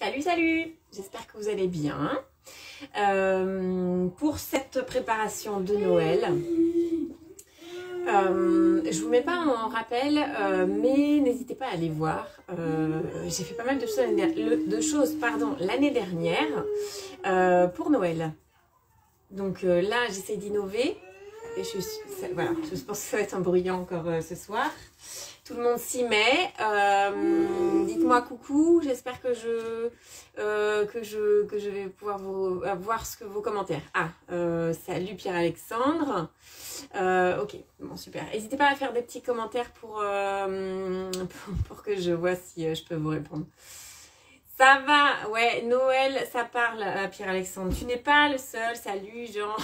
Salut, salut! J'espère que vous allez bien. Pour cette préparation de Noël, je vous mets pas en rappel, mais n'hésitez pas à aller voir. J'ai fait pas mal de choses l'année dernière pour Noël. Donc là, j'essaie d'innover. Et voilà, je pense que ça va être un bruyant encore ce soir. Tout le monde s'y met. Dites-moi coucou. J'espère que je vais pouvoir voir vos commentaires. Salut Pierre-Alexandre. Ok, bon super. N'hésitez pas à faire des petits commentaires pour que je vois si je peux vous répondre. Ça va, ouais, Noël, ça parle, Pierre-Alexandre. Tu n'es pas le seul. Salut Jean.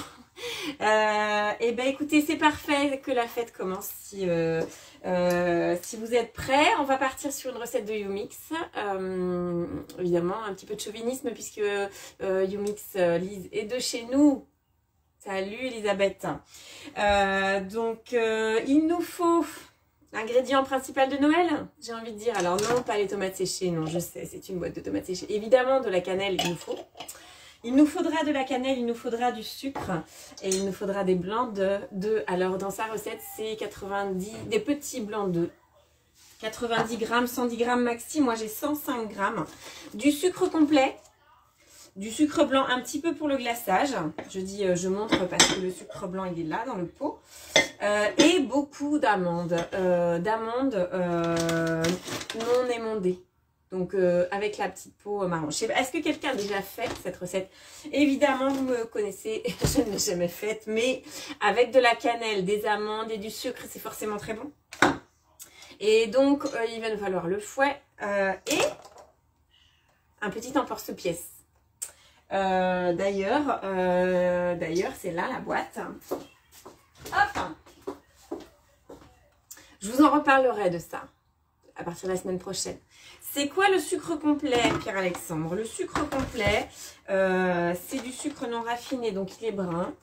Eh ben écoutez, c'est parfait que la fête commence. Si vous êtes prêts, on va partir sur une recette de Youmix. Évidemment, un petit peu de chauvinisme puisque Youmix Lise est de chez nous. Salut Elisabeth. Il nous faut l'ingrédient principal de Noël, j'ai envie de dire. Alors non, pas les tomates séchées, non, je sais, c'est une boîte de tomates séchées. Évidemment, de la cannelle, il nous faut. Il nous faudra de la cannelle, il nous faudra du sucre et il nous faudra des blancs d'œufs. Alors dans sa recette, c'est 90, des petits blancs d'œufs. 90 grammes, 110 grammes maxi, moi j'ai 105 grammes. Du sucre complet, du sucre blanc un petit peu pour le glaçage. Je montre parce que le sucre blanc il est là dans le pot. Et beaucoup d'amandes, non émondées. Donc avec la petite peau marron. Est-ce que quelqu'un a déjà fait cette recette? Évidemment, vous me connaissez, je ne l'ai jamais faite, mais avec de la cannelle, des amandes et du sucre, c'est forcément très bon. Et donc, il va nous falloir le fouet et un petit emporte-pièce. D'ailleurs, c'est là la boîte. Hop! Je vous en reparlerai de ça à partir de la semaine prochaine. C'est quoi le sucre complet, Pierre-Alexandre? Le sucre complet, c'est du sucre non raffiné, donc il est brun.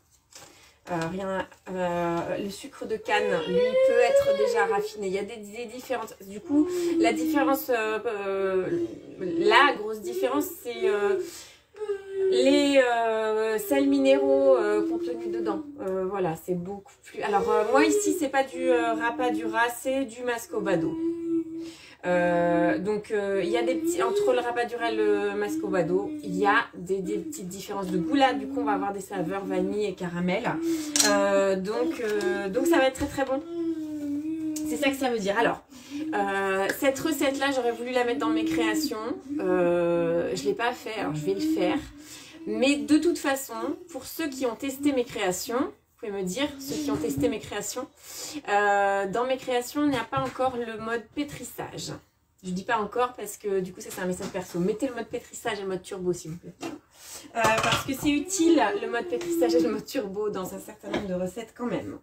Le sucre de canne, lui, peut être déjà raffiné. Il y a des différences. Du coup, la différence, la grosse différence, c'est les sels minéraux contenus dedans. Voilà, c'est beaucoup plus... Alors, moi, ici, c'est pas du rapadura, c'est du mascobado. Il y a des petits, entre le rapadura et le mascobado, il y a des petites différences de goût. Là, du coup, on va avoir des saveurs vanille et caramel. Donc ça va être très très bon. C'est ça que ça veut dire. Alors, cette recette-là, j'aurais voulu la mettre dans mes créations. Je ne l'ai pas fait, alors je vais le faire. Mais de toute façon, pour ceux qui ont testé mes créations, vous pouvez me dire, ceux qui ont testé mes créations, dans mes créations, il n'y a pas encore le mode pétrissage. Je dis pas encore parce que du coup ça c'est un message perso. Mettez le mode pétrissage et le mode turbo s'il vous plaît. Parce que c'est utile le mode pétrissage et le mode turbo dans un certain nombre de recettes quand même.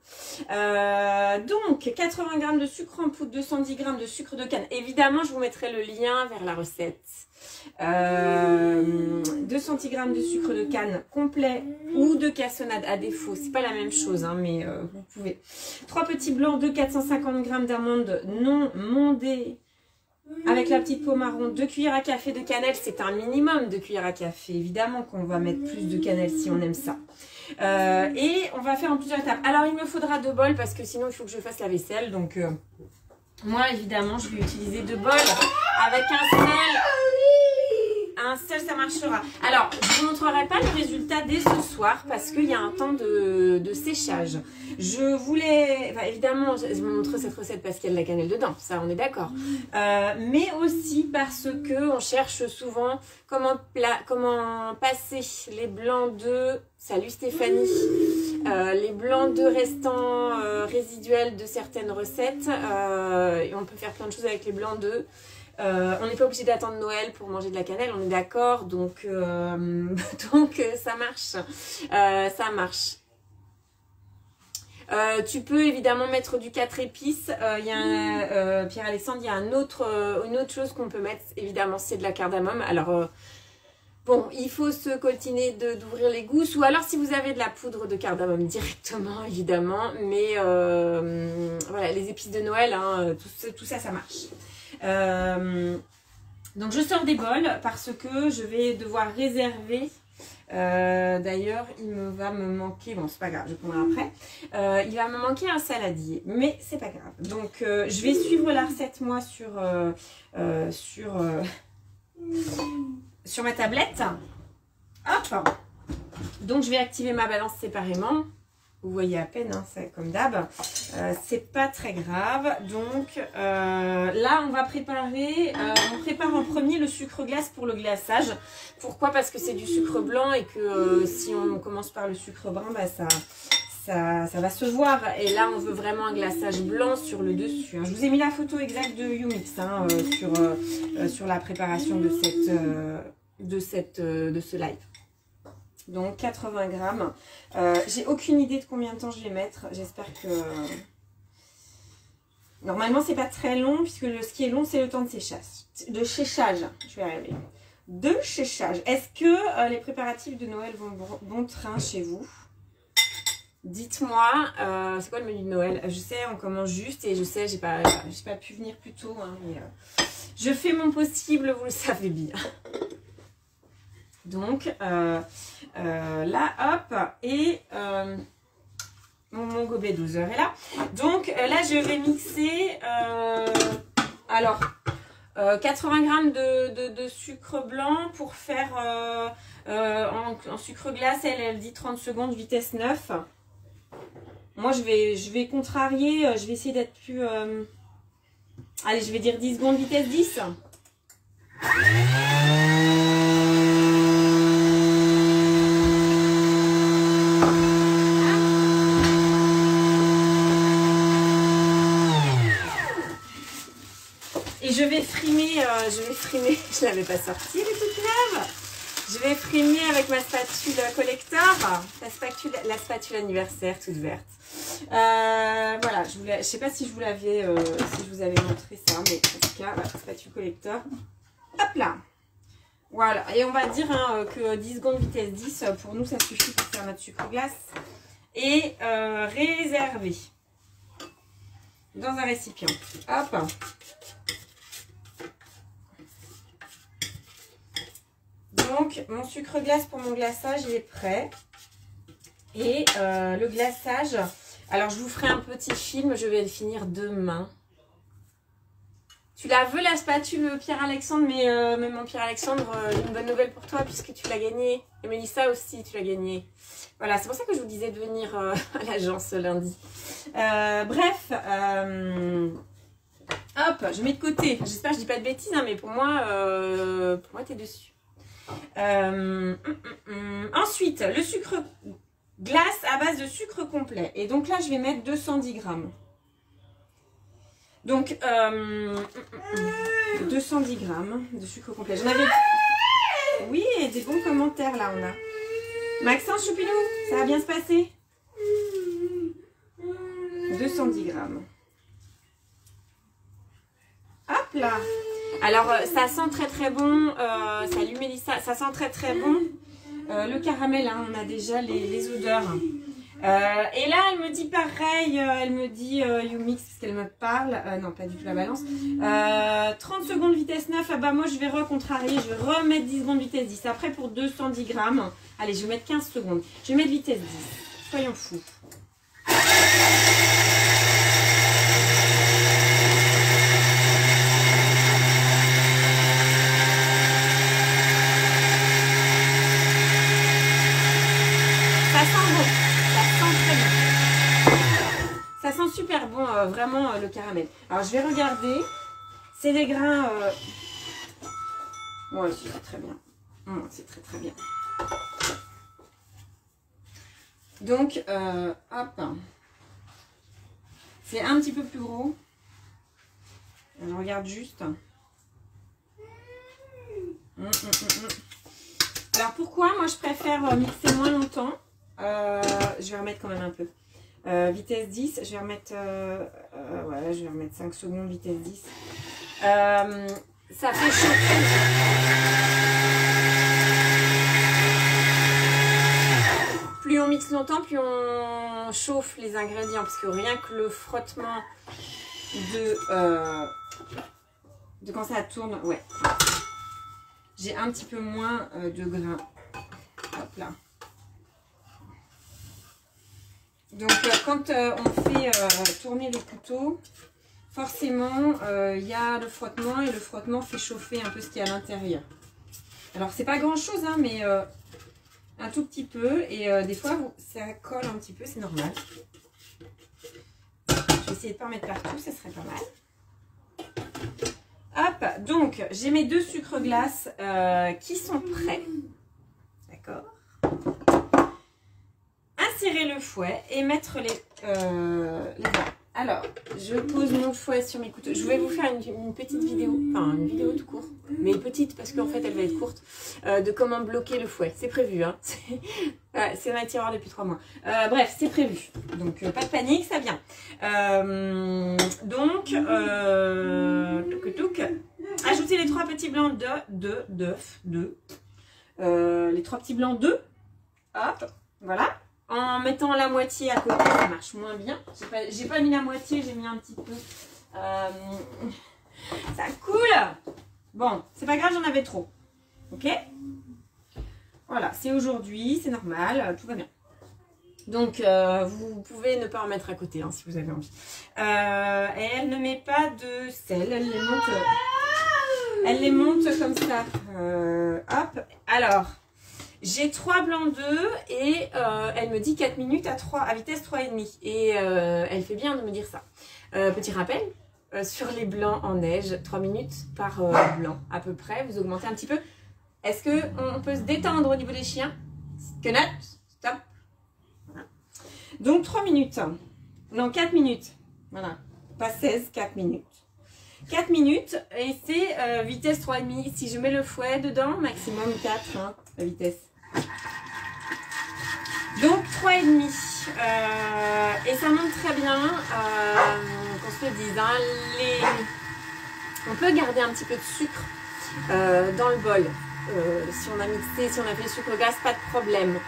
Donc 80 g de sucre en poudre, 210 g de sucre de canne. Évidemment je vous mettrai le lien vers la recette. 210 g de sucre de canne complet ou de cassonade à défaut. C'est pas la même chose hein, mais vous pouvez. 3 petits blancs de 450 g d'amandes non mondées. Avec la petite peau marron, 2 cuillères à café de cannelle, c'est un minimum de cuillères à café. Évidemment qu'on va mettre plus de cannelle si on aime ça. Et on va faire en plusieurs étapes. Alors il me faudra 2 bols parce que sinon il faut que je fasse la vaisselle. Donc moi évidemment je vais utiliser 2 bols avec un sel. Un seul ça marchera. Alors je vous montrerai pas le résultat dès ce soir parce qu'il y a un temps de séchage. Je voulais, enfin, évidemment je vous montre cette recette parce qu'il y a de la cannelle dedans, ça on est d'accord. Mais aussi parce que on cherche souvent comment passer les blancs d'œufs. Salut Stéphanie. Les blancs d'œufs restants résiduels de certaines recettes. Et on peut faire plein de choses avec les blancs d'œufs. On n'est pas obligé d'attendre Noël pour manger de la cannelle, on est d'accord, donc ça marche, ça marche. Tu peux évidemment mettre du 4 épices. Pierre-Alexandre, il y a une autre chose qu'on peut mettre, évidemment, c'est de la cardamome. Alors, bon, il faut se coltiner d'ouvrir les gousses, ou alors si vous avez de la poudre de cardamome directement, évidemment. Mais voilà, les épices de Noël, hein, tout ça, ça marche. Donc je sors des bols parce que je vais devoir réserver. D'ailleurs, va me manquer, bon c'est pas grave, je prendrai après. Il va me manquer un saladier, mais c'est pas grave. Donc je vais suivre la recette moi sur ma tablette. Hop. Donc je vais activer ma balance séparément. Vous voyez à peine, hein, c'est comme d'hab. C'est pas très grave. Donc là, on va préparer. On prépare en premier le sucre glace pour le glaçage. Pourquoi? Parce que c'est du sucre blanc et que si on commence par le sucre brun, bah, ça va se voir. Et là, on veut vraiment un glaçage blanc sur le dessus. Hein. Je vous ai mis la photo exacte de Youmix hein, sur la préparation de ce live. Donc 80 grammes. J'ai aucune idée de combien de temps je vais mettre. J'espère que... Normalement, c'est pas très long puisque ce qui est long, c'est le temps de séchage. De séchage. Je vais y arriver. De séchage. Est-ce que les préparatifs de Noël vont bon train chez vous? Dites-moi, c'est quoi le menu de Noël? Je sais, on commence juste et je sais, j'ai pas pu venir plus tôt. Hein, mais, je fais mon possible, vous le savez bien. Donc, là, hop, et mon gobelet doseur est là. Donc, là, je vais mixer, 80 grammes de sucre blanc pour faire en sucre glace. Elle dit 30 secondes, vitesse 9. Moi, je vais contrarier, je vais essayer d'être plus... Allez, je vais dire 10 secondes, vitesse 10. Je vais frimer, je l'avais pas sortie, elle est toute neuve. Je vais frimer avec ma spatule collector, la spatule anniversaire toute verte. Voilà, je sais pas si je vous avais montré ça, mais en tout cas, voilà, spatule collector. Hop là. Voilà, et on va dire hein, que 10 secondes vitesse 10, pour nous ça suffit pour faire notre sucre glace. Et réserver dans un récipient. Hop. Donc, mon sucre glace pour mon glaçage, il est prêt. Et le glaçage, alors je vous ferai un petit film, je vais le finir demain. Tu la veux la spatule Pierre-Alexandre, mais mon Pierre-Alexandre, une bonne nouvelle pour toi puisque tu l'as gagné. Et Mélissa aussi, tu l'as gagné. Voilà, c'est pour ça que je vous disais de venir à l'agence lundi. Bref, hop, je mets de côté. J'espère que je dis pas de bêtises, hein, mais pour moi t'es dessus. Ensuite, le sucre glace à base de sucre complet. Et donc là, je vais mettre 210 grammes. Donc, 210 grammes de sucre complet. J'en avais... Oui, et des bons commentaires, là, on a. Maxence Choupinou, ça va bien se passer? 210 grammes. Hop là. Alors, ça sent très très bon. Salut Mélissa, ça sent très très bon. Le caramel, hein, on a déjà les odeurs. Et là, elle me dit pareil. Elle me dit Youmix, parce qu'elle me parle. Non, pas du tout la balance. 30 secondes vitesse 9. Ah bah moi, je vais recontrarier. Je vais remettre 10 secondes vitesse 10. Après, pour 210 grammes. Allez, je vais mettre 15 secondes. Je vais mettre vitesse 10. Soyons fous. Ça sent super bon, vraiment le caramel. Alors je vais regarder. C'est des grains. Ouais, c'est très bien. C'est très très bien. Donc, hop. C'est un petit peu plus gros. Je regarde juste. Alors pourquoi moi je préfère mixer moins longtemps. Je vais remettre quand même un peu. Vitesse 10, je vais remettre voilà, je vais remettre 5 secondes, vitesse 10. Ça fait chauffer. Plus on mixe longtemps, plus on chauffe les ingrédients, parce que rien que le frottement de quand ça tourne, ouais. j'ai un petit peu moins de grains. Hop là. Donc quand on fait tourner le couteau, forcément il y a le frottement et le frottement fait chauffer un peu ce qu'il y a à l'intérieur. Alors c'est pas grand chose hein, mais un tout petit peu et des fois ça colle un petit peu, c'est normal. Je vais essayer de pas en mettre partout, ça serait pas mal. Hop, donc j'ai mes 2 sucres glaces qui sont prêts. D'accord. Insérer le fouet et mettre les blancs. Alors, je pose mon fouet sur mes couteaux. Je vais vous faire une petite vidéo, enfin une vidéo tout court, mais petite parce qu'en fait elle va être courte, de comment bloquer le fouet. C'est prévu, hein. C'est dans les tiroirs depuis 3 mois. Bref, c'est prévu. Donc pas de panique, ça vient. Ajoutez les 3 petits blancs d'œufs. Les 3 petits blancs d'œufs. Hop, voilà. En mettant la moitié à côté, ça marche moins bien. J'ai pas mis la moitié, j'ai mis un petit peu. Ça coule. Bon, c'est pas grave, j'en avais trop. Ok. Voilà, c'est aujourd'hui, c'est normal, tout va bien. Donc, vous pouvez ne pas en mettre à côté hein, si vous avez envie. Et elle ne met pas de sel, elle les monte comme ça. Hop, alors... J'ai 3 blancs d'œufs et elle me dit 4 minutes à vitesse 3,5. Et elle fait bien de me dire ça. Petit rappel, sur les blancs en neige, 3 minutes par blanc à peu près. Vous augmentez un petit peu. Est-ce qu'on peut se détendre au niveau des chiens? Connot, stop. Voilà. Donc 3 minutes. Non, 4 minutes. Voilà. Pas 16, 4 minutes. 4 minutes et c'est vitesse 3,5. Si je mets le fouet dedans, maximum 4 hein, la vitesse. Donc 3,5 et ça monte très bien, qu'on se le dise, hein, on peut garder un petit peu de sucre dans le bol, si on a mixé, si on a fait le sucre glace, pas de problème,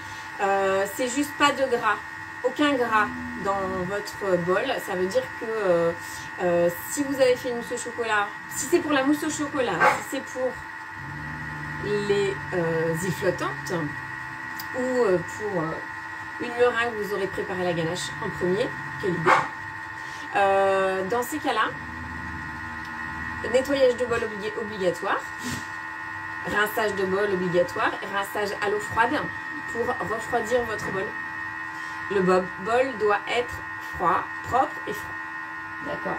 c'est juste pas de gras, aucun gras dans votre bol, ça veut dire que si vous avez fait une mousse au chocolat, si c'est pour la mousse au chocolat, si c'est pour les îles flottantes ou pour une meringue, vous aurez préparé la ganache en premier, quelle idée. Dans ces cas-là, nettoyage de bol obligatoire, rinçage de bol obligatoire, rinçage à l'eau froide pour refroidir votre bol. Le bol doit être froid, propre et froid. D'accord.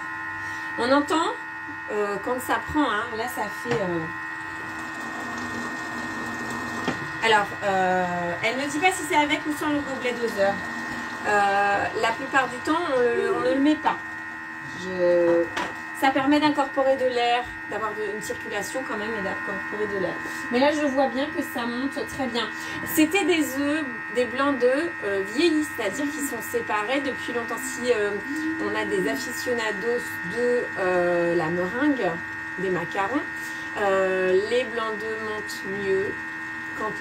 On entend quand ça prend, hein, là ça fait... Alors, elle ne dit pas si c'est avec ou sans le gobelet doseur. La plupart du temps, on ne le met pas. Ça permet d'incorporer de l'air, d'avoir une circulation quand même et d'incorporer de l'air. Mais là, je vois bien que ça monte très bien. C'était des œufs, des blancs d'œufs vieillis, c'est-à-dire qu'ils sont séparés depuis longtemps. Si on a des aficionados de la meringue, des macarons, les blancs d'œufs montent mieux. Quand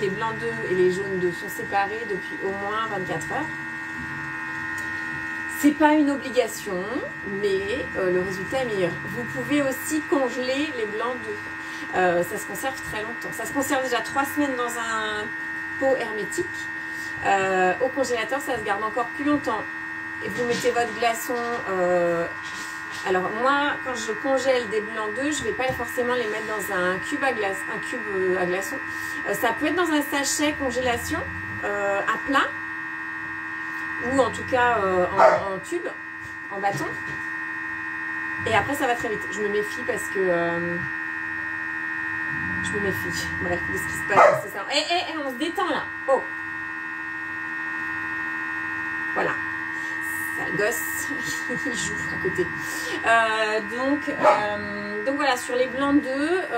les blancs d'œufs et les jaunes d'œufs sont séparés depuis au moins 24 heures. C'est pas une obligation, mais le résultat est meilleur. Vous pouvez aussi congeler les blancs d'œufs. Ça se conserve très longtemps. Ça se conserve déjà 3 semaines dans un pot hermétique. Au congélateur, ça se garde encore plus longtemps. Et vous mettez votre glaçon... Alors moi, quand je congèle des blancs d'œufs, je ne vais pas forcément les mettre dans un cube à glaçons. Ça peut être dans un sachet congélation à plat ou en tout cas en tube, en bâton. Et après, ça va très vite. Je me méfie parce que... je me méfie. Bref, de ce qui se passe. C'est ça. Et on se détend là. Oh. Voilà. Ça, le gosse, il joue à côté. Donc voilà, sur les blancs d'œufs,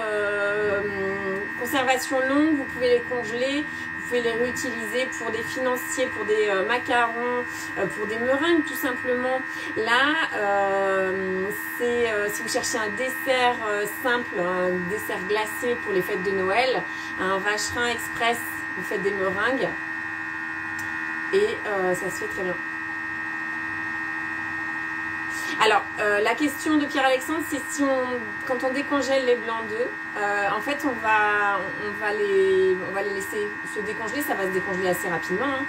conservation longue, vous pouvez les congeler, vous pouvez les réutiliser pour des financiers, pour des macarons, pour des meringues tout simplement. Là, si vous cherchez un dessert simple, un dessert glacé pour les fêtes de Noël, un vacherin express, vous faites des meringues et ça se fait très bien. Alors, la question de Pierre-Alexandre, c'est si quand on décongèle les blancs d'œufs, en fait, on va les laisser se décongeler. Ça va se décongeler assez rapidement. Hein.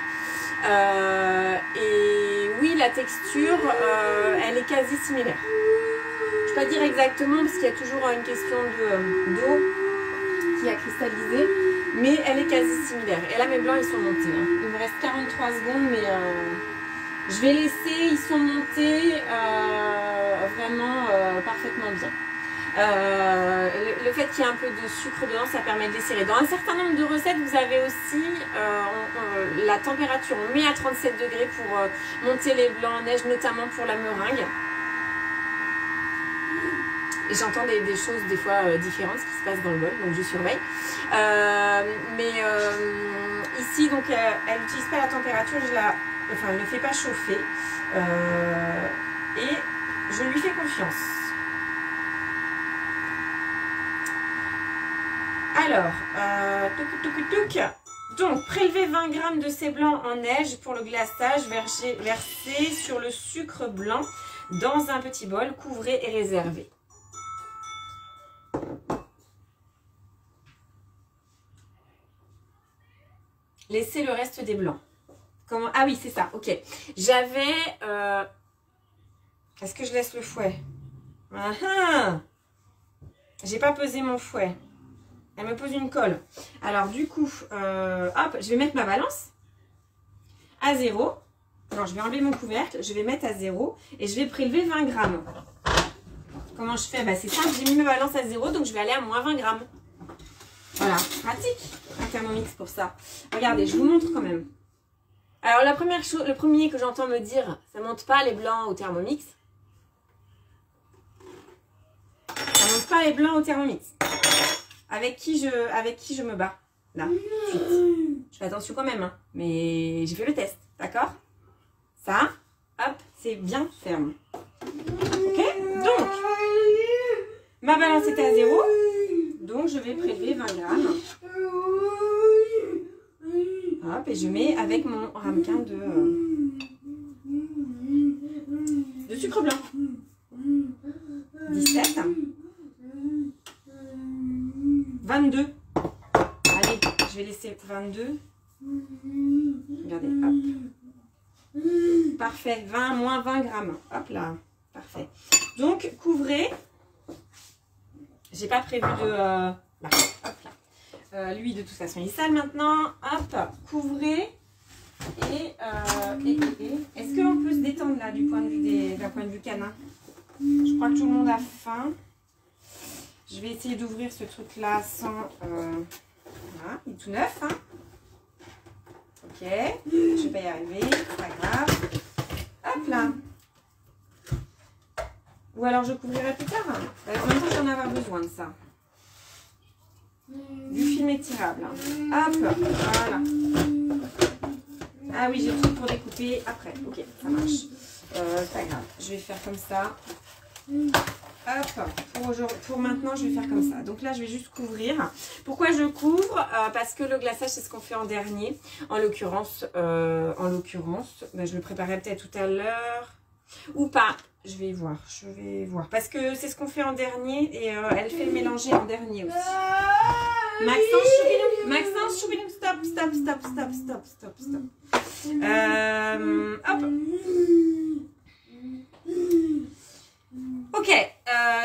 Et oui, la texture, elle est quasi similaire. Je ne peux pas dire exactement parce qu'il y a toujours une question d'eau qui a cristallisé, mais elle est quasi similaire. Et là, mes blancs, ils sont montés. Hein. Il me reste 43 secondes, mais je vais laisser. Ils sont montés vraiment parfaitement bien. Le fait qu'il y ait un peu de sucre dedans, ça permet de les serrer. Dans un certain nombre de recettes, vous avez aussi la température, on met à 37 degrés pour monter les blancs en neige, notamment pour la meringue. Et j'entends des choses des fois différentes, ce qui se passe dans le bol, donc je surveille. Ici, donc, elle n'utilise pas la température, elle ne fait pas chauffer. Et je lui fais confiance. Alors, donc prélever 20 g de ces blancs en neige pour le glaçage, verser sur le sucre blanc dans un petit bol, couvrez et réservez. Laissez le reste des blancs. Comment? Ah oui, c'est ça, ok. J'avais... Est-ce que je laisse le fouet? J'ai pas pesé mon fouet. Elle me pose une colle. Alors du coup, hop, je vais mettre ma balance à 0. Alors je vais enlever mon couvercle, je vais mettre à 0 et je vais prélever 20 g. Comment je fais? C'est simple, j'ai mis ma balance à 0, donc je vais aller à moins 20 g. Voilà, pratique un thermomix pour ça. Regardez, je vous montre quand même. Alors la première chose, le premier que j'entends me dire, ça monte pas les blancs au thermomix. Ça monte pas les blancs au thermomix. Avec qui je me bats là, tout de suite. Je fais attention quand même, hein, mais j'ai fait le test, d'accord? Ça, hop, c'est bien ferme. Ok? Donc, ma balance était à 0, donc je vais prélever 20 g. Hop, et je mets avec mon ramequin de sucre blanc. 17. 22. Allez, je vais laisser 22. Regardez, hop. Parfait, 20 moins 20 g. Hop là, parfait. Donc, couvrez. J'ai pas prévu de... là, hop là. Lui, de toute façon, il est sale maintenant. Hop, couvrez. Et est-ce que l'on peut se détendre là, d'un point de vue canin? Je crois que tout le monde a faim. Je vais essayer d'ouvrir ce truc-là sans... voilà, il est tout neuf. Hein. Ok, je vais pas y arriver, c'est pas grave. Hop là. Ou alors je couvrirai plus tard. En même temps, j'en avoir besoin de ça. Du film étirable. Hein. Hop, voilà. Ah oui, j'ai le truc pour découper après. Ok, ça marche. C'est pas grave. Je vais faire comme ça. Hop, pour maintenant, je vais faire comme ça. Donc là, je vais juste couvrir. Pourquoi je couvre? Parce que le glaçage, c'est ce qu'on fait en dernier. En l'occurrence, je le préparais peut-être tout à l'heure. Ou pas. Je vais voir. Parce que c'est ce qu'on fait en dernier. Et elle fait le mélanger en dernier aussi. Maxence, choubinou, stop. Hop. Ok,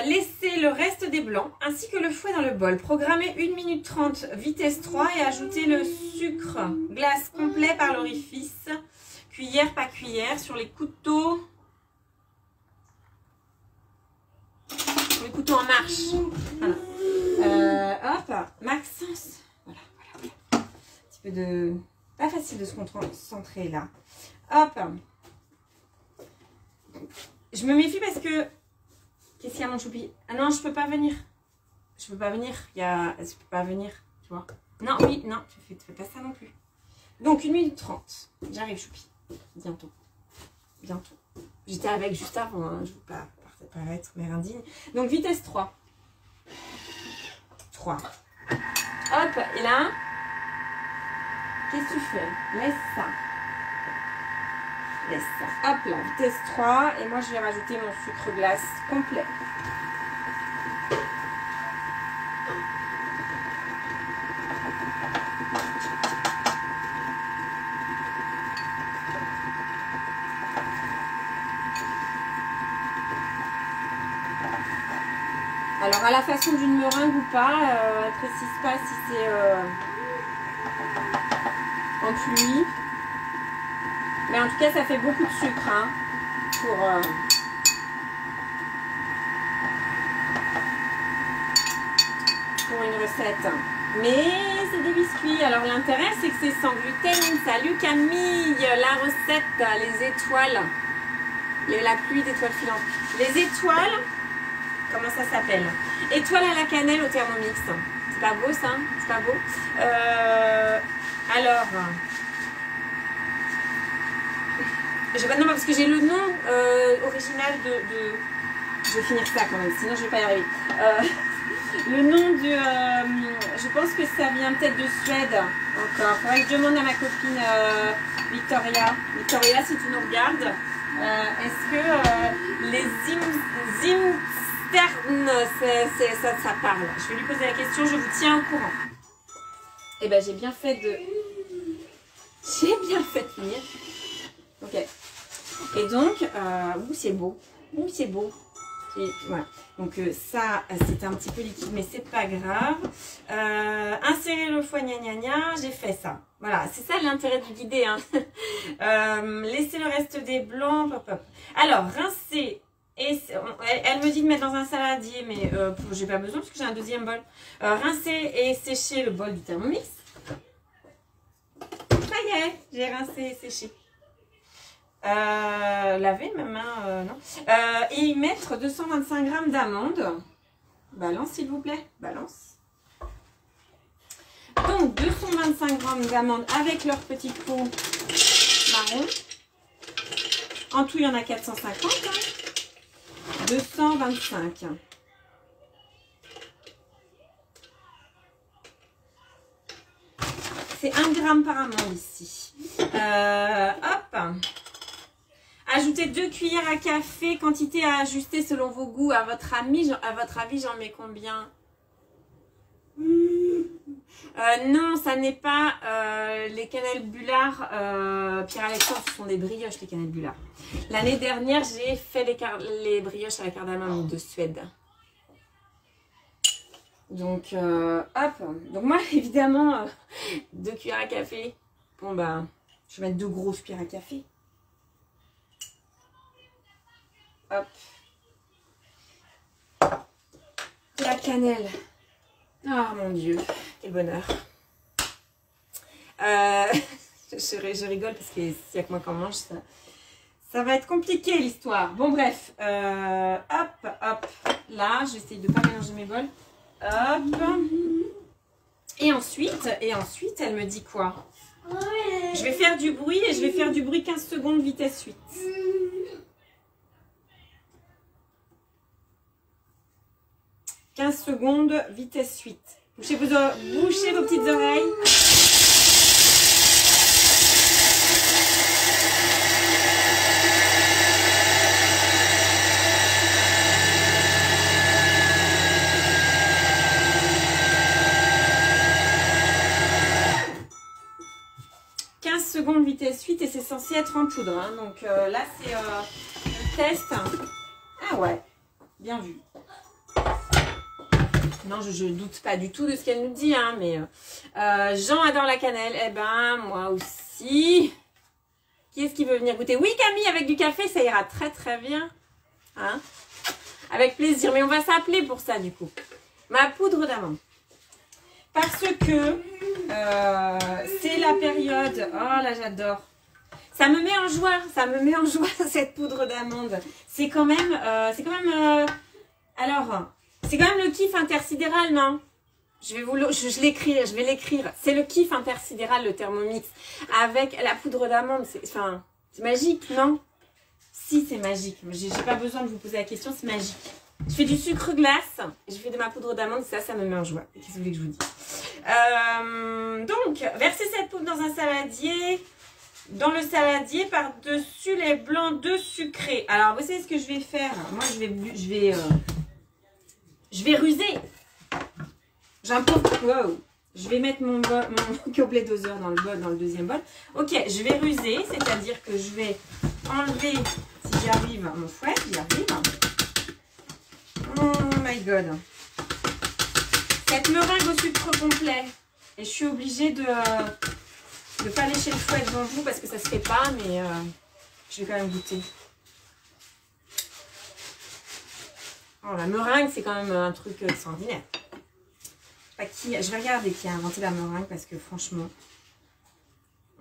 laissez le reste des blancs ainsi que le fouet dans le bol. Programmez 1 minute 30, vitesse 3 et ajoutez le sucre glace complet par l'orifice. Cuillère, pas cuillère, sur les couteaux. Sur les couteaux en marche. Voilà. Hop, Maxence. Voilà. Un petit peu de... Pas facile de se concentrer là. Hop. Je me méfie parce que... Qu'est-ce qu'il y a mon choupi? Ah non, je peux pas venir. Je peux pas venir. Je peux pas venir, tu vois. Non, oui, non, tu fais pas ça non plus. Donc, 1 minute 30. J'arrive, choupi. Bientôt. J'étais avec juste avant, hein. Je ne veux pas paraître mère indigne. Donc, vitesse 3. 3. Hop, et là, qu'est-ce que tu fais? Laisse ça. Laisse. Hop là, vitesse 3. Et moi, je vais rajouter mon sucre glace complet. Alors, à la façon d'une meringue ou pas, elle ne précise pas si c'est en pluie. Mais en tout cas, ça fait beaucoup de sucre hein, pour une recette. Mais c'est des biscuits. Alors, l'intérêt, c'est que c'est sans gluten. Salut Camille, la recette, les étoiles. La pluie d'étoiles filantes. Les étoiles, comment ça s'appelle? Étoiles à la cannelle au Thermomix. C'est pas beau ça? C'est pas beau? Alors... non, parce que j'ai le nom original de... Je vais finir ça quand même, sinon je vais pas y arriver. Le nom du... je pense que ça vient peut-être de Suède encore. Faudrait que je demande à ma copine Victoria. Victoria, si tu nous regardes, est-ce que les Zimstern, ça parle? Je vais lui poser la question, je vous tiens au courant. Eh ben j'ai bien fait de... J'ai bien fait de finir. Ok. Et donc, c'est beau. C'est beau. Et voilà. Donc ça, c'est un petit peu liquide, mais c'est pas grave. Insérer le foie, gna gna gna, j'ai fait ça. Voilà, c'est ça l'intérêt du guidé. Hein. Laisser le reste des blancs. Hop, hop. Alors, rincer. Et elle me dit de mettre dans un saladier, mais j'ai pas besoin parce que j'ai un deuxième bol. Rincer et sécher le bol du Thermomix. Ça y est, j'ai rincé et séché. Laver ma main, non. Et y mettre 225 g d'amandes. Balance s'il vous plaît, balance. Donc 225 g d'amandes avec leur petit pot marron. En tout il y en a 450. Hein. 225. C'est 1 g par amande ici. Hop. Ajoutez 2 cuillères à café, quantité à ajuster selon vos goûts. À votre avis, j'en mets combien? Non, ça n'est pas les cannelles Bullard. Pierre-Alexandre, ce sont des brioches, les cannelles Bullard. L'année dernière, j'ai fait les brioches à la cardamome de Suède. Donc, hop. Donc moi, évidemment, 2 cuillères à café. Bon, bah, je vais mettre 2 grosses cuillères à café. Hop. De la cannelle. Oh mon Dieu, quel bonheur. Je rigole parce que s'il n'y a que moi qui en mange, ça va être compliqué l'histoire. Bon bref, hop, hop. Là, je vais essayer de ne pas mélanger mes bols. Hop. Et ensuite, elle me dit quoi? Je vais faire du bruit et je vais faire du bruit 15 secondes vitesse 8. « 15 secondes, vitesse 8. » Bouchez vos petites oreilles. Secondes vitesse 8 et c'est censé être en poudre. Hein. Donc là, c'est le test. Ah ouais, bien vu. Non, je doute pas du tout de ce qu'elle nous dit, hein, mais Jean adore la cannelle. Eh ben, moi aussi. Qui est-ce qui veut venir goûter? Oui, Camille, avec du café, ça ira très très bien. Hein? Avec plaisir. Mais on va s'appeler pour ça, du coup. Ma poudre d'amande. Parce que c'est la période... Oh là, j'adore. Ça me met en joie. Ça me met en joie, cette poudre d'amande. C'est quand même... alors... C'est quand même le kiff intersidéral, non? Je vais l'écrire. C'est le kiff intersidéral, le Thermomix. Avec la poudre d'amande. C'est magique, non? Si, c'est magique. J'ai pas besoin de vous poser la question, c'est magique. Je fais du sucre glace. Je fais de ma poudre d'amande. Ça me met en joie. Qu'est-ce que vous voulez que je vous dise? Donc, versez cette poudre dans un saladier. dans le saladier par-dessus les blancs d'œufs sucrés. Alors, vous savez ce que je vais faire? Moi, je vais ruser. J'impose. Wow. Je vais mettre mon gobelet doseur dans le bol, dans le deuxième bol. Ok, je vais ruser, c'est-à-dire que je vais enlever, si j'y arrive, mon fouet, j'y arrive. Oh my god. Cette meringue au sucre complet. Et je suis obligée de pas lécher le fouet devant vous parce que ça se fait pas, mais je vais quand même goûter. Oh, la meringue, c'est quand même un truc extraordinaire. Je vais regarder qui a inventé la meringue parce que franchement,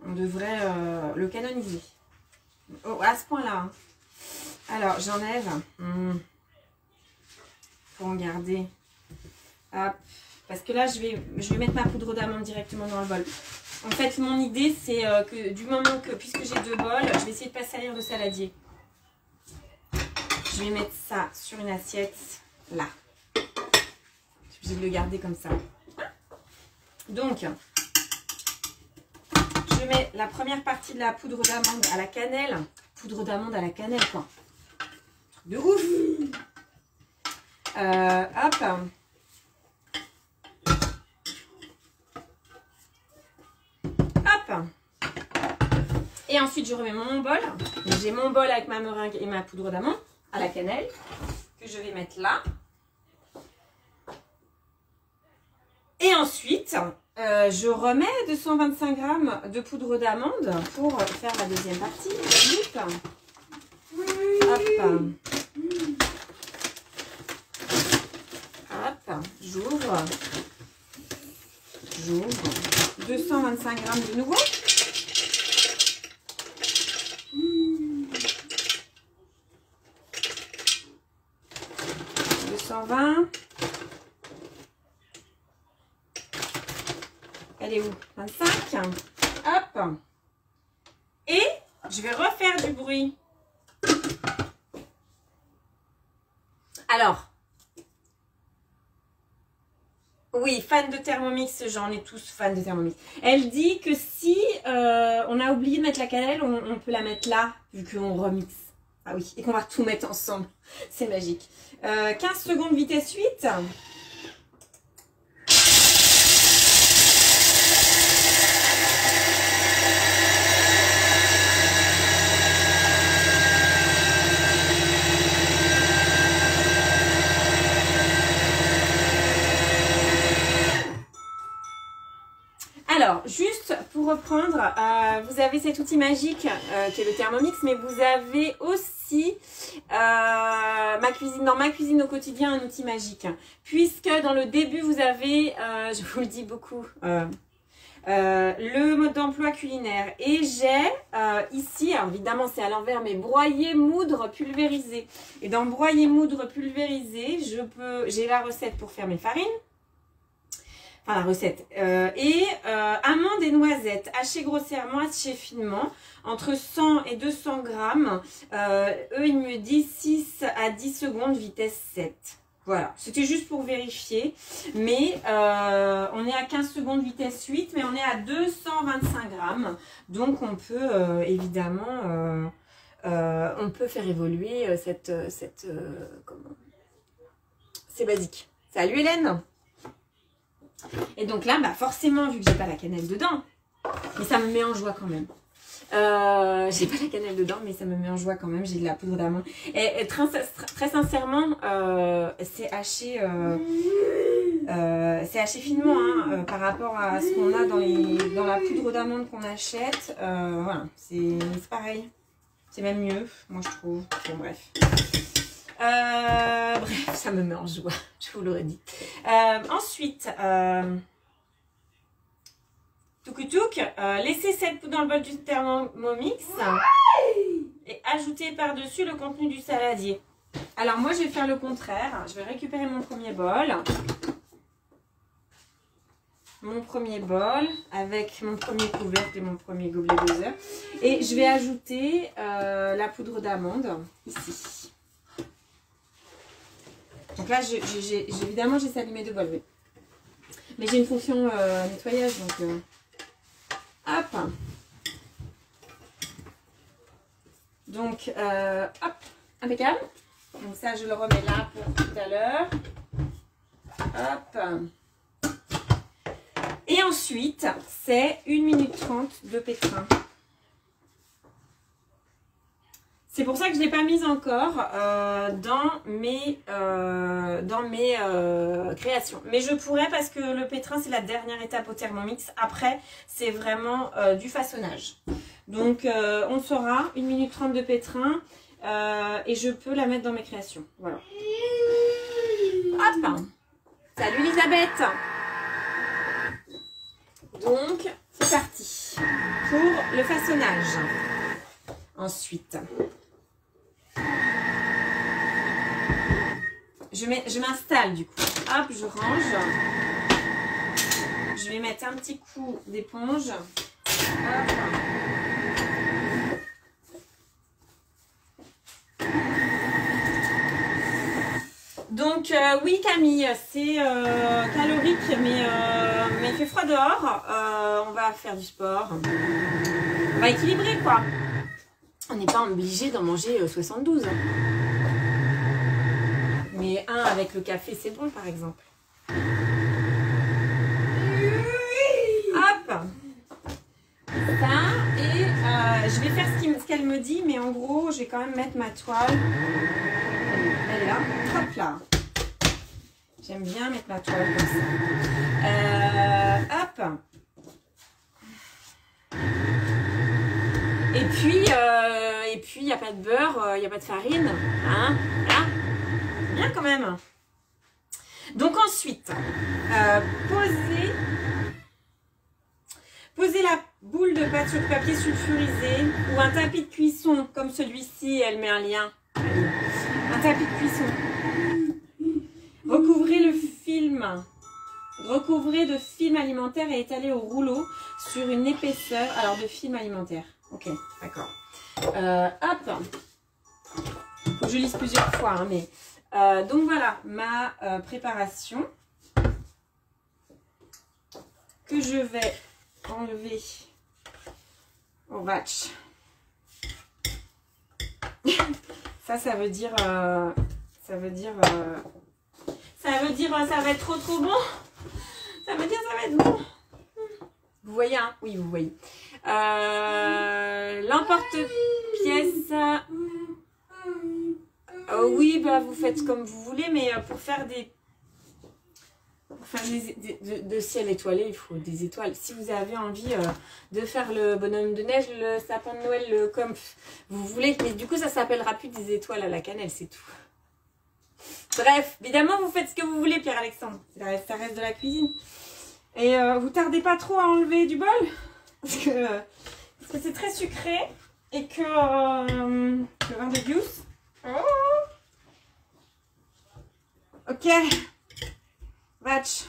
on devrait le canoniser. Oh, à ce point-là. Hein. Alors, j'enlève. Pour en garder. Hop. Parce que là, je vais mettre ma poudre d'amande directement dans le bol. En fait, mon idée, c'est que du moment que, puisque j'ai 2 bols, je vais essayer de ne pas salir le saladier. Je vais mettre ça sur une assiette, là. Je suis obligée de le garder comme ça. Donc, je mets la première partie de la poudre d'amande à la cannelle. Poudre d'amande à la cannelle, quoi. De ouf. Hop. Hop. Et ensuite, je remets mon bol. J'ai mon bol avec ma meringue et ma poudre d'amande à la cannelle que je vais mettre là. Et ensuite, je remets 225 g de poudre d'amande pour faire la deuxième partie. Hop. Hop. J'ouvre. 225 g de nouveau. 220. Elle est où? 25. Hop. Et je vais refaire du bruit. Alors, oui, fan de Thermomix, j'en ai tous fans de Thermomix. Elle dit que si on a oublié de mettre la cannelle, on peut la mettre là, vu qu'on remixe. Ah oui, et qu'on va tout mettre ensemble. C'est magique. 15 secondes vitesse 8. Alors, juste pour reprendre, vous avez cet outil magique qui est le Thermomix, mais vous avez aussi dans ma cuisine au quotidien un outil magique. Puisque dans le début, vous avez, je vous le dis beaucoup, le mode d'emploi culinaire. Et j'ai ici, alors évidemment c'est à l'envers, mais broyer, moudre, pulvériser. Et dans broyer, moudre, pulvériser, j'ai la recette pour faire mes farines. Enfin, la recette. Amandes et noisettes, hachées grossièrement, hachées finement, entre 100 et 200 grammes. Eux, ils me disent 6 à 10 secondes, vitesse 7. Voilà, c'était juste pour vérifier. Mais on est à 15 secondes, vitesse 8, mais on est à 225 grammes. Donc, on peut évidemment, on peut faire évoluer c'est basique. Salut Hélène! Et donc là, bah forcément, vu que j'ai pas la cannelle dedans, mais ça me met en joie quand même. J'ai pas la cannelle dedans, mais ça me met en joie quand même. J'ai de la poudre d'amande. Et très sincèrement, c'est haché finement hein, par rapport à ce qu'on a dans la poudre d'amande qu'on achète. Voilà, c'est pareil. C'est même mieux, moi je trouve. Bon, bref. Bref, ça me met en joie, je vous l'aurais dit. Ensuite, laissez cette poudre dans le bol du Thermomix et ajoutez par-dessus le contenu du saladier. Alors moi, je vais faire le contraire. Je vais récupérer mon premier bol. Avec mon premier couvercle et mon premier gobelet doseur. Et je vais ajouter la poudre d'amande ici. Donc là, évidemment, j'ai salé mes 2 bols. Oui. Mais j'ai une fonction nettoyage. Donc, hop. Donc, hop, impeccable. Donc ça, je le remets là pour tout à l'heure. Hop. Et ensuite, c'est 1 minute 30 de pétrin. C'est pour ça que je ne l'ai pas mise encore dans mes créations. Mais je pourrais parce que le pétrin, c'est la dernière étape au Thermomix. Après, c'est vraiment du façonnage. Donc, on saura 1 minute 30 de pétrin et je peux la mettre dans mes créations. Voilà. Hop! Salut Elisabeth! Donc, c'est parti pour le façonnage. Ensuite, je m'installe du coup. Hop, je range. Je vais mettre un petit coup d'éponge. Hop. Donc oui Camille, c'est calorique mais il fait froid dehors. On va faire du sport. On va équilibrer quoi. On n'est pas obligé d'en manger 72. Mais un avec le café, c'est bon, par exemple. Hop. Ça, et je vais faire ce qu'elle me dit, mais en gros, je vais quand même mettre ma toile. Elle est là. Hop là. J'aime bien mettre ma toile comme ça. Hop. Et puis, il n'y a pas de beurre, il n'y a pas de farine. Hein, là. Bien quand même. Donc ensuite, posez la boule de pâte sur papier sulfurisé ou un tapis de cuisson comme celui-ci, elle met un lien. Un tapis de cuisson. Recouvrez de film alimentaire et étalez au rouleau sur une épaisseur de film alimentaire. Ok, d'accord. Hop. Faut que je lise plusieurs fois, hein, mais donc voilà ma préparation que je vais enlever au batch. ça veut dire ça va être trop bon. Ça veut dire ça va être bon. Vous voyez, hein? Oui, vous voyez. L'emporte-pièce. Oui, bah vous faites comme vous voulez, mais pour faire de ciel étoilé, il faut des étoiles. Si vous avez envie de faire le bonhomme de neige, le sapin de Noël, comme vous voulez, mais du coup ça s'appellera plus des étoiles à la cannelle, c'est tout. Bref, évidemment vous faites ce que vous voulez, Pierre-Alexandre. Ça reste de la cuisine. Et vous tardez pas trop à enlever du bol, parce que c'est très sucré et que le vin de Dius. Ok, batch.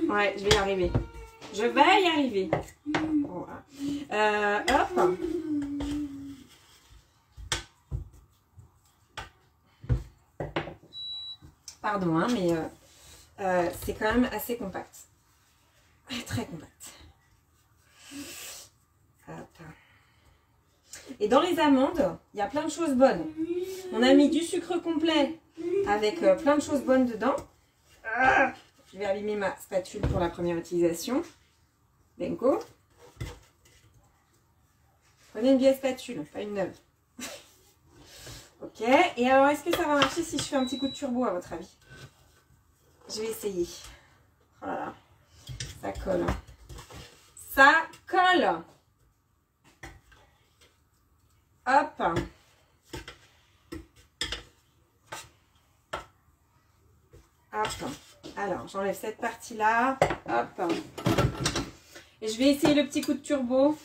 Ouais, je vais y arriver. Je vais y arriver. Voilà. Hop. Pardon, hein, mais c'est quand même assez compact. Très compact. Hop. Et dans les amandes, il y a plein de choses bonnes. On a mis du sucre complet avec plein de choses bonnes dedans. Je vais abîmer ma spatule pour la première utilisation. Benko. Prenez une vieille spatule, pas une neuve. Ok. Et alors, est-ce que ça va marcher si je fais un petit coup de turbo à votre avis? Je vais essayer. Oh là là. Ça colle. Ça colle. Hop. Hop. Alors, j'enlève cette partie-là. Hop. Et je vais essayer le petit coup de turbo.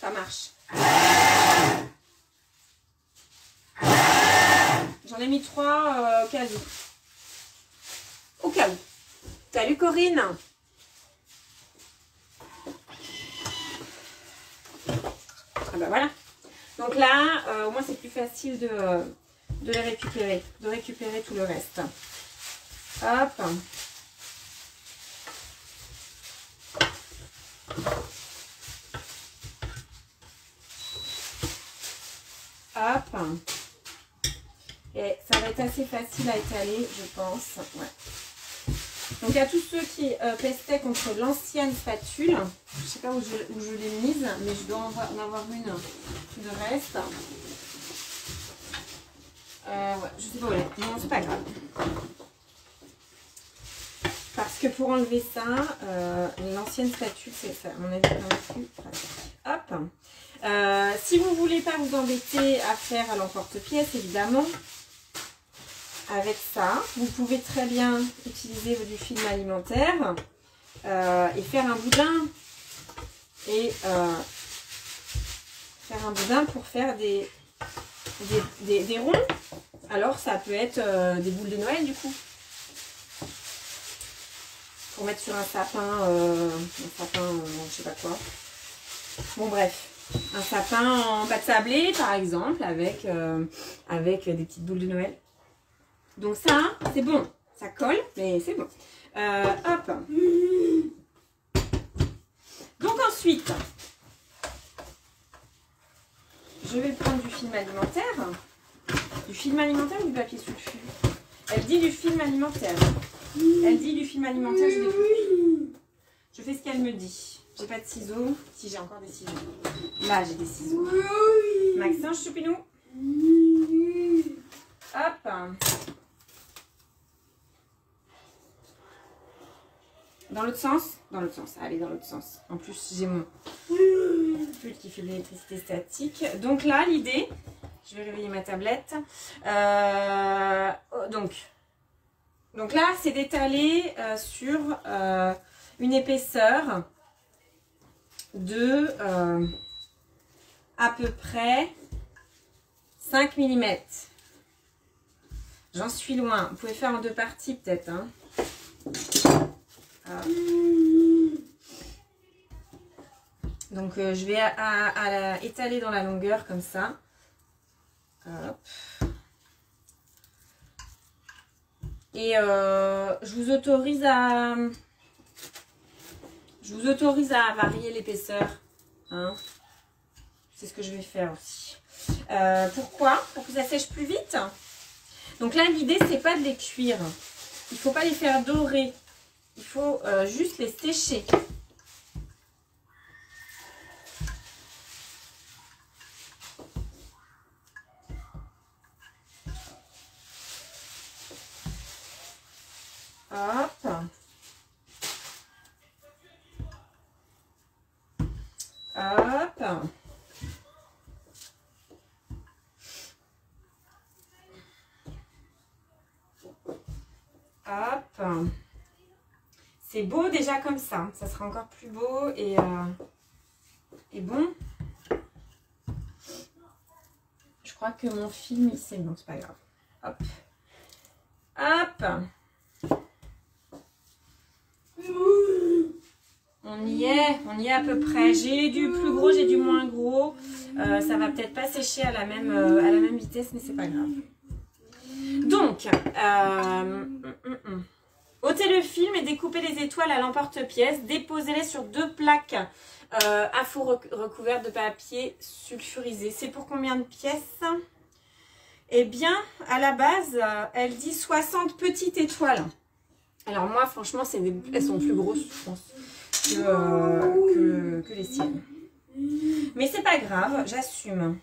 Ça marche. J'en ai mis 3 au cas où. Au cas où. Salut Corinne. Ah bah voilà. Donc là, au moins c'est plus facile de les récupérer, de récupérer tout le reste. Hop. Hop. Et ça va être assez facile à étaler, je pense. Ouais. Donc à tous ceux qui pestaient contre l'ancienne spatule, je ne sais pas où je l'ai mise, mais je dois en avoir une de reste. Ouais, je sais pas où elle est. Non, c'est pas grave. Parce que pour enlever ça, l'ancienne spatule, c'est à mon avis plus pratique. Hop. Si vous ne voulez pas vous embêter à faire à l'emporte-pièce, évidemment, avec ça, vous pouvez très bien utiliser du film alimentaire et faire un boudin. Et faire un boudin pour faire des ronds. Alors ça peut être des boules de Noël du coup. Pour mettre sur un sapin, je sais pas quoi. Bon bref, un sapin en pâte sablée par exemple avec des petites boules de Noël. Donc ça, c'est bon. Ça colle, mais c'est bon. Hop. Donc ensuite, je vais prendre du film alimentaire. Du film alimentaire ou du papier sulfure? Elle dit du film alimentaire. Elle dit du film alimentaire, je l'écoute. Je fais ce qu'elle me dit. J'ai pas de ciseaux. Si, j'ai encore des ciseaux. Là, j'ai des ciseaux. Maxence, choupinou. Hop. Dans l'autre sens? Dans l'autre sens. Allez, dans l'autre sens. En plus, j'ai mon pull qui fait de l'électricité statique. Donc là, l'idée... Je vais réveiller ma tablette. Donc là, c'est d'étaler sur une épaisseur de à peu près 5 mm. J'en suis loin. Vous pouvez faire en deux parties peut-être. Hein. Donc je vais étaler dans la longueur comme ça. Hop. Et je vous autorise à varier l'épaisseur. Hein. C'est ce que je vais faire aussi. Pourquoi? Pour que ça sèche plus vite. Donc là, l'idée, c'est pas de les cuire. Il ne faut pas les faire dorer. Il faut juste les sécher. Hop. Hop. Hop. C'est beau déjà comme ça. Ça sera encore plus beau et bon. Je crois que mon film, c'est bon, c'est pas grave. Hop. Hop. On y est à peu près. J'ai du plus gros, j'ai du moins gros. Ça va peut-être pas sécher à la même vitesse, mais c'est pas grave. Donc, ôtez le film et découpez les étoiles à l'emporte-pièce. Déposez-les sur 2 plaques à faux recouvertes de papier sulfurisé. C'est pour combien de pièces? Eh bien, à la base, elle dit 60 petites étoiles. Alors moi, franchement, elles sont plus grosses, je pense, que les siennes. Mais c'est pas grave, j'assume.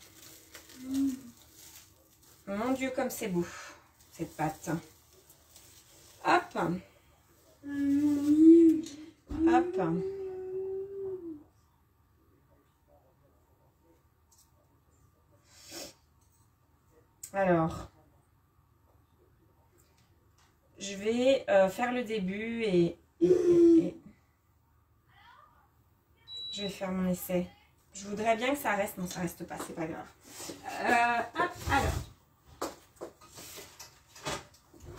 Mon Dieu, comme c'est beau, cette pâte. Hop. Hop. Alors, je vais faire le début et je vais faire mon essai. Je voudrais bien que ça reste, non ça reste pas, c'est pas grave. Hop, alors.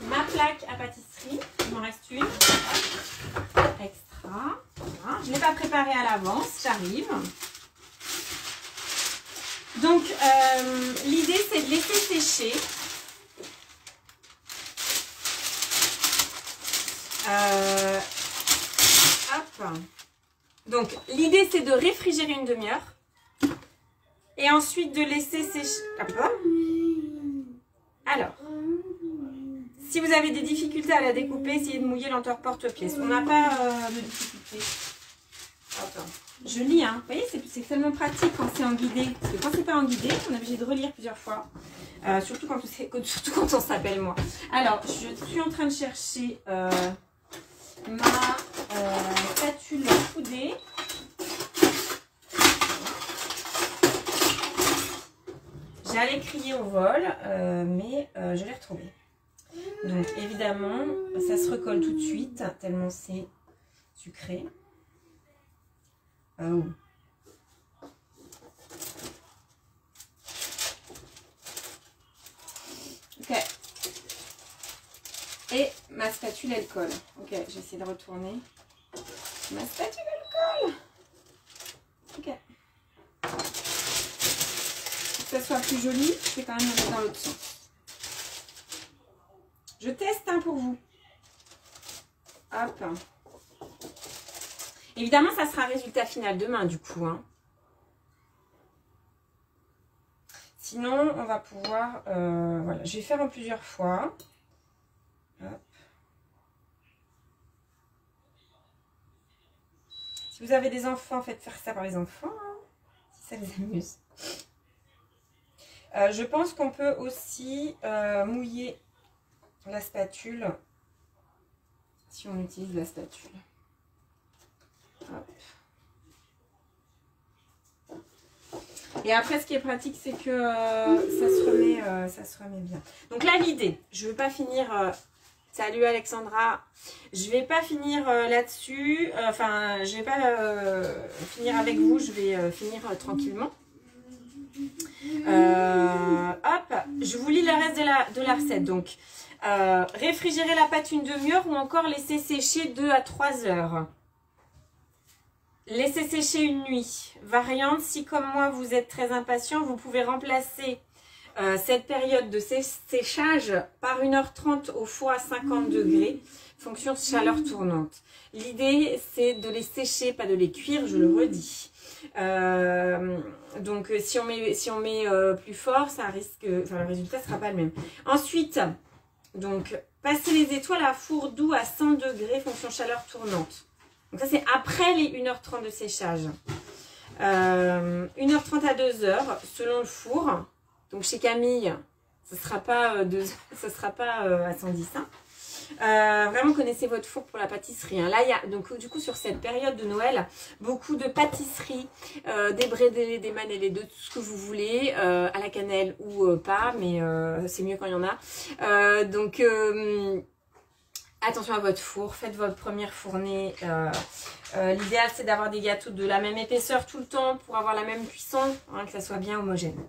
Ma plaque à pâtisserie, il m'en reste une. Hop, extra. Voilà. Je ne l'ai pas préparée à l'avance, j'arrive. Donc, l'idée c'est de laisser sécher. Hop. Donc, l'idée, c'est de réfrigérer une demi-heure. Et ensuite, de laisser sécher... Alors, si vous avez des difficultés à la découper, essayez de mouiller l'entor porte-pièce. On n'a pas de difficulté. Attends. Je lis, hein. Vous voyez, c'est tellement pratique quand c'est en guidé. Parce que quand c'est pas en guidé, on est obligé de relire plusieurs fois. Surtout quand on s'appelle moi. Alors, je suis en train de chercher ma spatule coudée. J'allais crier au vol, mais je l'ai retrouvée. Donc, évidemment, ça se recolle tout de suite, tellement c'est sucré. Oh. Ok. Et ma spatule, elle colle. Ok, j'ai essayé de retourner. Ma spatule, elle colle. Ok. Pour que ça soit plus joli, je vais quand même aller dans l'autre sens. Je teste pour vous. Hop. Évidemment, ça sera un résultat final demain, du coup. Hein. Sinon, on va pouvoir... voilà, je vais faire en plusieurs fois. Hop. Si vous avez des enfants, faites faire ça par les enfants. Hein, si ça les amuse. Je pense qu'on peut aussi mouiller la spatule. Si on utilise la spatule. Hop. Et après, ce qui est pratique, c'est que ça se remet bien. Donc là, l'idée, je ne veux pas finir... salut Alexandra. Je ne vais pas finir là-dessus. Enfin, je ne vais pas finir avec vous. Je vais finir tranquillement. Hop, je vous lis le reste de la recette. Donc, réfrigérer la pâte une demi-heure ou encore laisser sécher 2 à 3 heures. Laissez sécher une nuit. Variante, si comme moi vous êtes très impatient, vous pouvez remplacer cette période de séchage par 1h30 au four à 50 degrés, fonction de chaleur tournante. L'idée, c'est de les sécher, pas de les cuire, je le redis. Donc, si on met plus fort, ça risque, enfin, le résultat ne sera pas le même. Ensuite, donc, passer les étoiles à four doux à 100 degrés, fonction chaleur tournante. Donc ça, c'est après les 1h30 de séchage. 1h30 à 2h, selon le four. Donc chez Camille, ce ne sera pas, à 110. Hein. Vraiment, connaissez votre four pour la pâtisserie. Hein. Là, il y a, donc, du coup, sur cette période de Noël, beaucoup de pâtisseries, des bredel, des manelles, de tout ce que vous voulez, à la cannelle ou pas, mais c'est mieux quand il y en a. Donc... attention à votre four, faites votre première fournée. L'idéal, c'est d'avoir des gâteaux de la même épaisseur tout le temps pour avoir la même cuisson, hein, que ça soit bien homogène.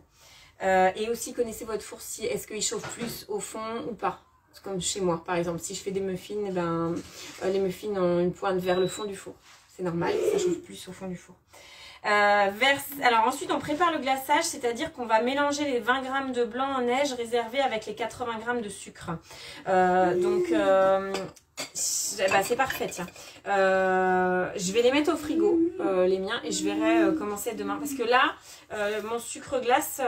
Et aussi, connaissez votre four, si est-ce qu'il chauffe plus au fond ou pas. Comme chez moi, par exemple, si je fais des muffins, eh ben, les muffins ont une pointe vers le fond du four. C'est normal, ça chauffe plus au fond du four. Alors ensuite, on prépare le glaçage, c'est-à-dire qu'on va mélanger les 20 g de blanc en neige réservé avec les 80 g de sucre. C'est parfait, tiens. Je vais les mettre au frigo, les miens, et je verrai comment c'est demain. Parce que là, mon sucre glace,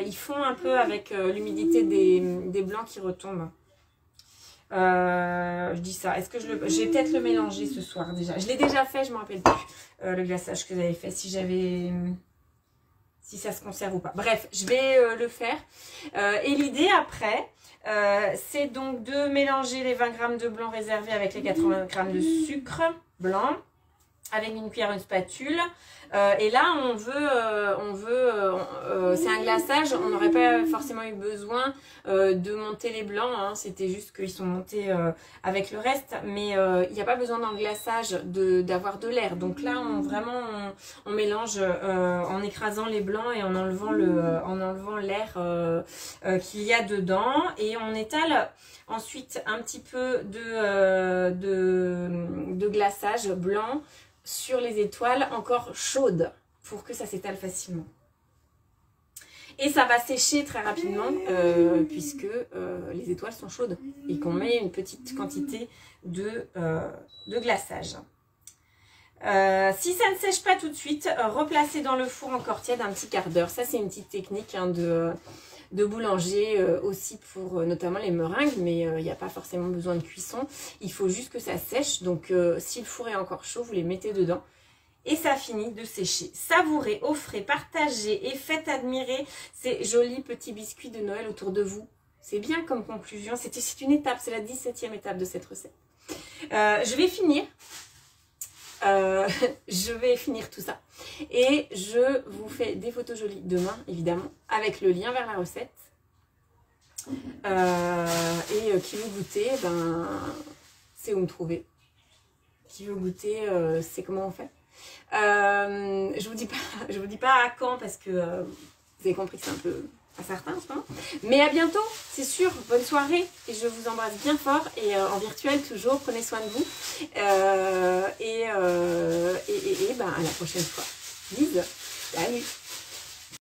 ils fond un peu avec l'humidité des blancs qui retombent. Je dis ça. Est-ce que je vais peut-être le mélanger ce soir déjà. Je l'ai déjà fait, je ne me rappelle plus le glaçage que j'avais fait. Si ça se conserve ou pas. Bref, je vais le faire. Et l'idée après, c'est donc de mélanger les 20 g de blanc réservés avec les 80 g de sucre blanc. Avec une cuillère, une spatule. Et là, c'est un glaçage. On n'aurait pas forcément eu besoin de monter les blancs. Hein. C'était juste qu'ils sont montés avec le reste. Mais il n'y a pas besoin dans le glaçage d'avoir de l'air. Donc là, on mélange en écrasant les blancs et en enlevant l'air qu'il y a dedans. Et on étale ensuite un petit peu de glaçage blanc sur les étoiles encore chaudes pour que ça s'étale facilement. Et ça va sécher très rapidement puisque les étoiles sont chaudes et qu'on met une petite quantité de glaçage. Si ça ne sèche pas tout de suite, replacez dans le four encore tiède un petit quart d'heure. Ça, c'est une petite technique hein, de boulanger aussi pour notamment les meringues, mais il n'y a pas forcément besoin de cuisson. Il faut juste que ça sèche. Donc, si le four est encore chaud, vous les mettez dedans. Et ça finit de sécher. Savourez, offrez, partagez et faites admirer ces jolis petits biscuits de Noël autour de vous. C'est bien comme conclusion. C'est une étape, c'est la 17e étape de cette recette. Je vais finir. Je vais finir tout ça. Et je vous fais des photos jolies demain, évidemment, avec le lien vers la recette. Qui veut goûter, ben, c'est où me trouver. Qui veut goûter, c'est comment on fait. Je vous dis pas à quand parce que vous avez compris que c'est un peu incertain en ce moment. Mais à bientôt, c'est sûr. Bonne soirée et je vous embrasse bien fort et en virtuel toujours. Prenez soin de vous ben, à la prochaine fois. Bisous. Salut.